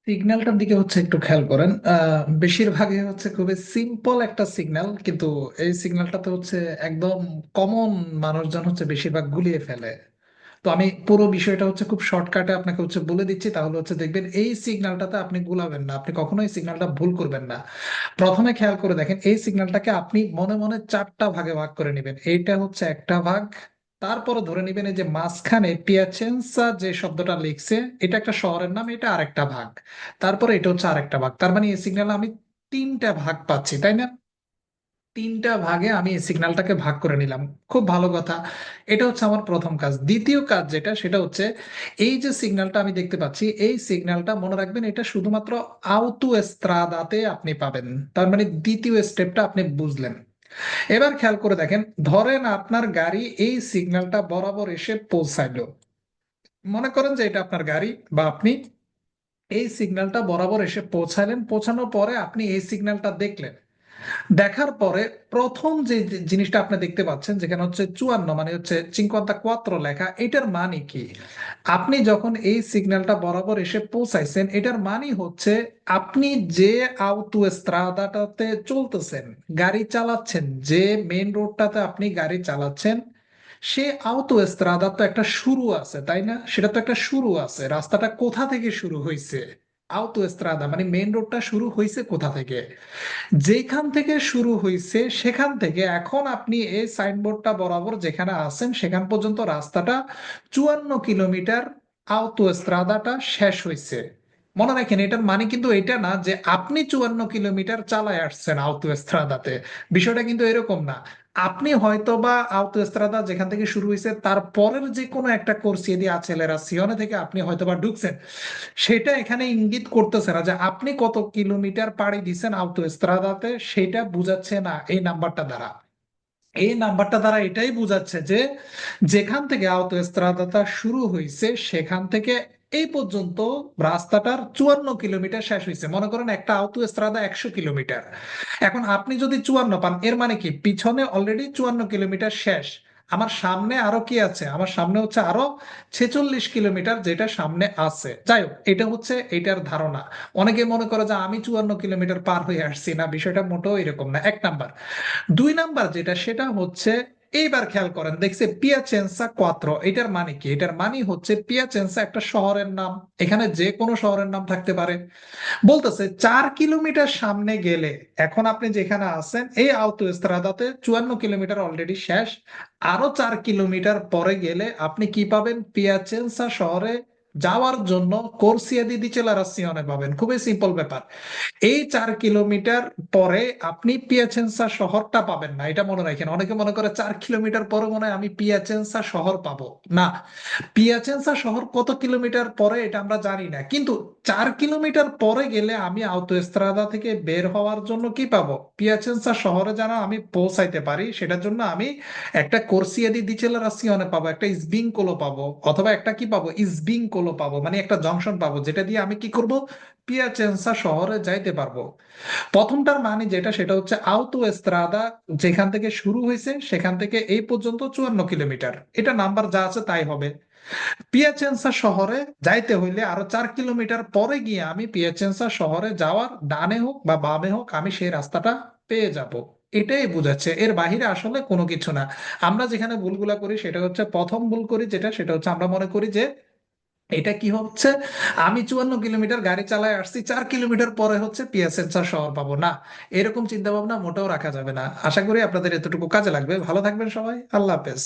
সিগন্যালটার দিকে একটু খেয়াল করেন। বেশিরভাগই খুবই সিম্পল একটা সিগন্যাল, কিন্তু এই সিগন্যালটাতে একদম কমন মানুষজন বেশিরভাগ গুলিয়ে ফেলে। তো আমি পুরো বিষয়টা খুব শর্টকাটে আপনাকে বলে দিচ্ছি, তাহলে দেখবেন এই সিগন্যালটাতে আপনি গুলাবেন না, আপনি কখনোই সিগন্যালটা ভুল করবেন না। প্রথমে খেয়াল করে দেখেন, এই সিগন্যালটাকে আপনি মনে মনে চারটা ভাগে ভাগ করে নেবেন। এইটা একটা ভাগ। তারপরে ধরে নেবেন এই যে মাঝখানে পিয়াচেন্সা যে শব্দটা লিখছে, এটা একটা শহরের নাম, এটা আরেকটা ভাগ। তারপরে এটা আরেকটা ভাগ। তার মানে এই সিগন্যাল আমি তিনটা ভাগ পাচ্ছি, তাই না? তিনটা ভাগে আমি এই সিগন্যালটাকে ভাগ করে নিলাম। খুব ভালো কথা। এটা আমার প্রথম কাজ। দ্বিতীয় কাজ যেটা, সেটা এই যে সিগন্যালটা আমি দেখতে পাচ্ছি, এই সিগন্যালটা মনে রাখবেন, এটা শুধুমাত্র আউতু এস্ত্রাদাতে আপনি পাবেন। তার মানে দ্বিতীয় স্টেপটা আপনি বুঝলেন। এবার খেয়াল করে দেখেন, ধরেন আপনার গাড়ি এই সিগন্যালটা বরাবর এসে পৌঁছাইলো। মনে করেন যে এটা আপনার গাড়ি, বা আপনি এই সিগন্যালটা বরাবর এসে পৌঁছালেন। পৌঁছানোর পরে আপনি এই সিগন্যালটা দেখলেন। দেখার পরে প্রথম যে যে জিনিসটা আপনি দেখতে পাচ্ছেন, যেখানে 54 মানে চিনকোয়ান্তা কোয়াত্রো লেখা, এটার মানে কি? আপনি যখন এই সিগন্যালটা বরাবর এসে পৌঁছাইছেন, এটার মানে আপনি যে আউতো এস্ত্রাদাটাতে চলতেছেন, গাড়ি চালাচ্ছেন, যে মেইন রোডটাতে আপনি গাড়ি চালাচ্ছেন, সে আউতো এস্ত্রাদার তো একটা শুরু আছে, তাই না? সেটা তো একটা শুরু আছে। রাস্তাটা কোথা থেকে শুরু হয়েছে? আউতো এস্ত্রাদা মানে মেইন রোডটা শুরু হয়েছে কোথা থেকে? যেখান থেকে শুরু হয়েছে সেখান থেকে এখন আপনি এই সাইনবোর্ডটা বরাবর যেখানে আছেন সেখান পর্যন্ত রাস্তাটা 54 কিলোমিটার। আওতো এস্ত্রাদাটা শেষ হয়েছে। মনে রাখেন, এটার মানে কিন্তু এটা না যে আপনি 54 কিলোমিটার চালায় আসছেন আওতো এস্ত্রাদাতে। বিষয়টা কিন্তু এরকম না। আপনি হয়তো বা আওতো এস্ত্রাদা যেখান থেকে শুরু হয়েছে তার পরের যে কোনো একটা কোর্সিয়ে দিয়ে সিওনে থেকে আপনি হয়তো বা ঢুকছেন। সেটা এখানে ইঙ্গিত করতেছে না যে আপনি কত কিলোমিটার পাড়ি দিচ্ছেন আউটোস্ত্রাদাতে, সেটা বুঝাচ্ছে না এই নাম্বারটা দ্বারা। এই নাম্বারটা দ্বারা এটাই বুঝাচ্ছে যে যেখান থেকে আউটোস্ত্রাদাটা শুরু হয়েছে সেখান থেকে এই পর্যন্ত রাস্তাটার 54 কিলোমিটার শেষ হয়েছে। মনে করেন একটা আউটোস্ত্রাদা 100 কিলোমিটার। এখন আপনি যদি 54 পান, এর মানে কি পিছনে অলরেডি 54 কিলোমিটার শেষ। আমার সামনে আরো কি আছে? আমার সামনে আরো 46 কিলোমিটার যেটা সামনে আছে। যাই হোক, এটা এটার ধারণা। অনেকে মনে করে যে আমি 54 কিলোমিটার পার হয়ে আসছি। না, বিষয়টা মোটেও এরকম না। এক নাম্বার। দুই নাম্বার যেটা, সেটা এইবার খেয়াল করেন, দেখছে পিয়াচেন্সা কোয়াত্রো, এটার মানে কি? এটার মানে পিয়াচেন্সা একটা শহরের নাম। এখানে যে কোনো শহরের নাম থাকতে পারে। বলতেছে 4 কিলোমিটার সামনে গেলে, এখন আপনি যেখানে আছেন এই আওতো এস্ত্রাদাতে 54 কিলোমিটার অলরেডি শেষ। আরো 4 কিলোমিটার পরে গেলে আপনি কি পাবেন? পিয়াচেন্সা শহরে যাওয়ার জন্য কোর্সিয়া দি ডিচেলারাসিওনে পাবেন। খুবই সিম্পল ব্যাপার। এই 4 কিলোমিটার পরে আপনি পিয়াচেন্সা শহরটা পাবেন না, এটা মনে রাখেন। অনেকে মনে করে 4 কিলোমিটার পরে মনে হয় আমি পিয়াচেন্সা শহর পাবো। না, পিয়াচেন্সা শহর কত কিলোমিটার পরে এটা আমরা জানি না, কিন্তু 4 কিলোমিটার পরে গেলে আমি আউতোস্ত্রাদা থেকে বের হওয়ার জন্য কি পাবো? পিয়াচেন্সা শহরে যেন আমি পৌঁছাইতে পারি, সেটার জন্য আমি একটা কোর্সিয়া দি ডিচেলারাসিওনে পাবো, একটা ইসবিঙ্কোলো পাবো, অথবা একটা কি পাবো, ইসবিঙ্কোলো পাবো, মানে একটা জংশন পাবো, যেটা দিয়ে আমি কি করব? পিয়াচেন্সা শহরে যাইতে পারবো। প্রথমটার মানে যেটা, সেটা আউতো এস্ত্রাদা যেখান থেকে শুরু হয়েছে সেখান থেকে এই পর্যন্ত 54 কিলোমিটার। এটা নাম্বার যা আছে তাই হবে। পিয়াচেন্সা শহরে যাইতে হইলে আরো 4 কিলোমিটার পরে গিয়ে আমি পিয়াচেন্সা শহরে যাওয়ার ডানে হোক বা বামে হোক আমি সেই রাস্তাটা পেয়ে যাব। এটাই বোঝাচ্ছে, এর বাহিরে আসলে কোনো কিছু না। আমরা যেখানে ভুলগুলা করি সেটা প্রথম ভুল করি যেটা, সেটা আমরা মনে করি যে এটা কি আমি 54 কিলোমিটার গাড়ি চালায় আসছি, 4 কিলোমিটার পরে পিয়াসেন্সা শহর পাবো। না, এরকম চিন্তা ভাবনা মোটেও রাখা যাবে না। আশা করি আপনাদের এতটুকু কাজে লাগবে। ভালো থাকবেন সবাই। আল্লাহ হাফেজ।